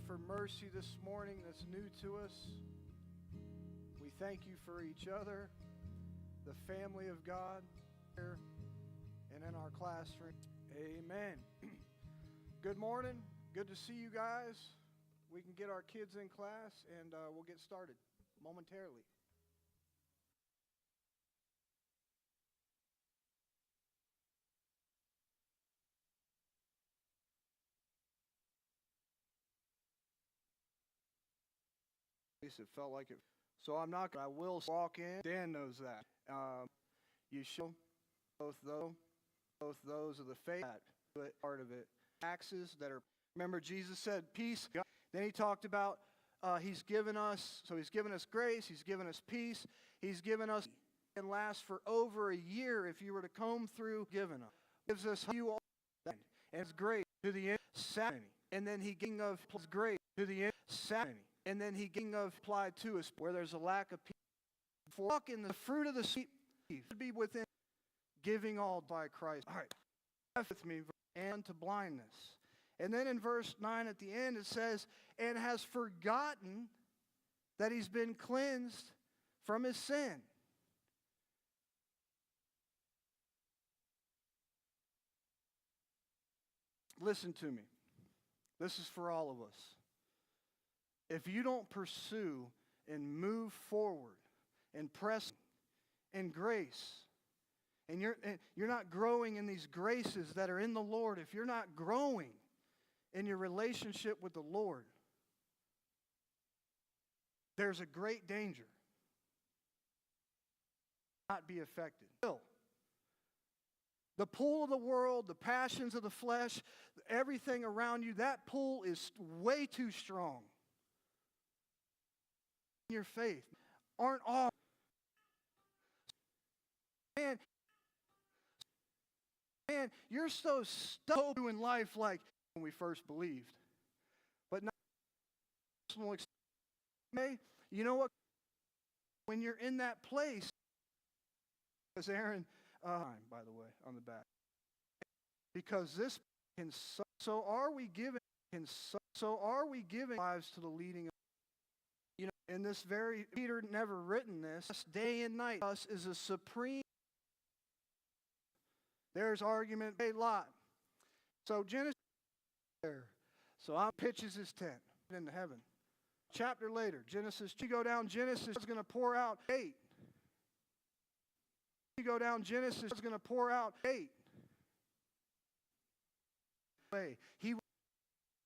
for mercy this morning that's new to us. We thank you for each other, the family of God, here and in our classroom. Amen. Good morning. Good to see you guys. We can get our kids in class, and we'll get started momentarily. It felt like it. So I will walk in. Dan knows that. You show both those of the faith, part of it. Taxes that are, remember Jesus said peace. Then he talked about he's given us grace, he's given us peace, he's given us, and last for over a year if you were to comb through, given us. Gives us you all that. And it's great to the end, sanity. And then he giving of grace to the end, sanity. And then he giving of applied to us where there's a lack of peace. For walk in the fruit of the Spirit should be within giving all by Christ. All right, with me, and to blindness. And then in verse 9 at the end it says, and has forgotten that he's been cleansed from his sin. Listen to me. This is for all of us. If you don't pursue and move forward and press in grace, and you're not growing in these graces that are in the Lord, if you're not growing in your relationship with the Lord, there's a great danger not be affected. The pull of the world, the passions of the flesh, everything around you, that pull is way too strong. Your faith aren't all. Man, you're so stuck in life like when we first believed. But not personal experience. You know what? When you're in that place, as Aaron, by the way, on the back. Because this can so are we giving lives to the leading of, in this very, Peter never written this, day and night, us is a supreme. There's argument a lot. So Genesis there. So pitches his tent into heaven. Chapter later, Genesis, you go down, Genesis is going to pour out 8. You go down, Genesis is going to pour out 8. He will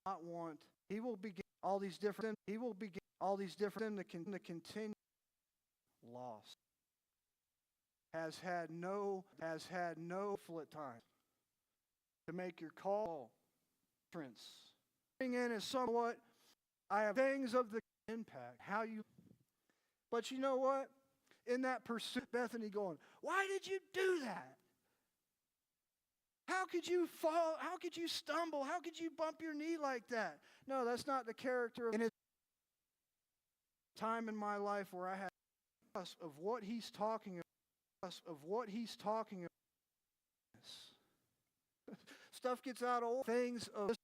not want, he will begin all these different to continue lost. Has had no full at times to make your call prince. Bring in is somewhat, I have things of the impact, how you, but you know what? In that pursuit, Bethany going, why did you do that? How could you fall? How could you stumble? How could you bump your knee like that? No, that's not the character of time in my life where I had of what he's talking about. Stuff gets out of things of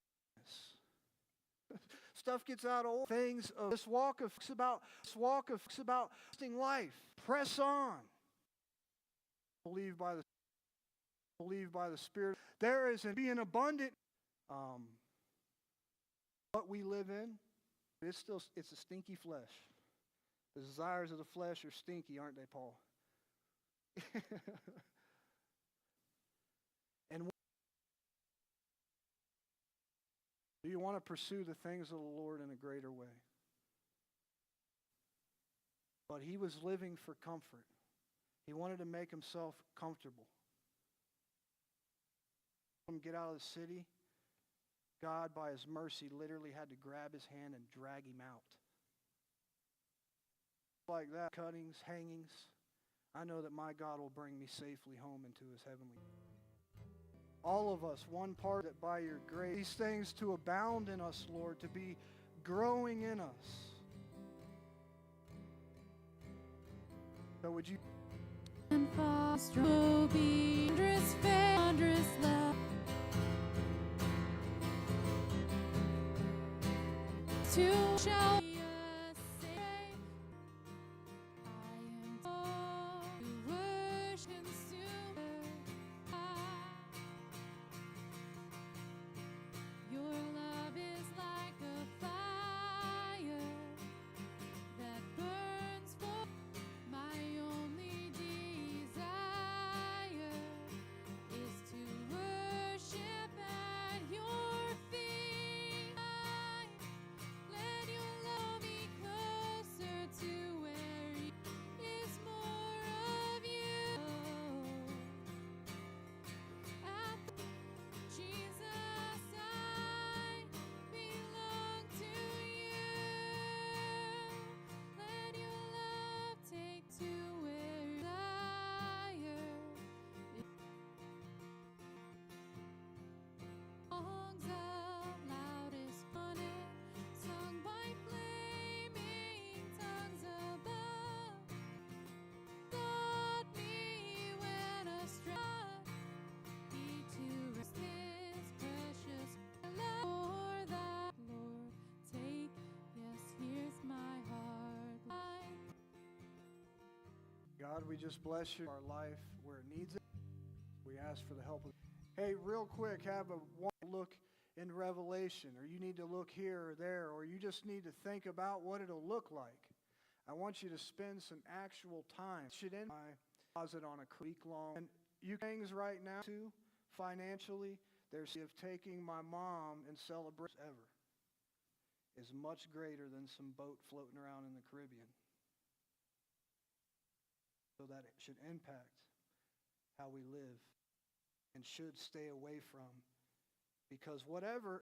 stuff gets out of things of this walk of about life. Press on. Believe by the Spirit. There is an abundant what we live in. It's a stinky flesh. The desires of the flesh are stinky, aren't they, Paul? And do you want to pursue the things of the Lord in a greater way? But he was living for comfort. He wanted to make himself comfortable. Get out of the city. God, by his mercy, literally had to grab his hand and drag him out. Like that, cuttings, hangings. I know that my God will bring me safely home into his heavenly. All of us, one part that by your grace, these things to abound in us, Lord, to be growing in us. So would you and foster wondrous faith, wondrous love. to shall be a save. I am called to worship consumer. Your love is like a fire that burns for my only desire is to worship at your feet. Let your love be closer to where is more of you. Jesus, I belong to you. Let your love take to where desire songs of loudest honor, sung by flaming tongues above. Taught me when astray be to resist precious love. For that, Lord, take, yes, here's my heart. God, we just bless you our life where it needs it. We ask for the help of. Hey, real quick, have a one look in Revelation, or you need to look here or there, or you just need to think about what it'll look like. I want you to spend some actual time. Should in my closet on a week long. And you things right now too, financially, there's of taking my mom and celebrate ever is much greater than some boat floating around in the Caribbean. So that it should impact how we live and should stay away from. Because whatever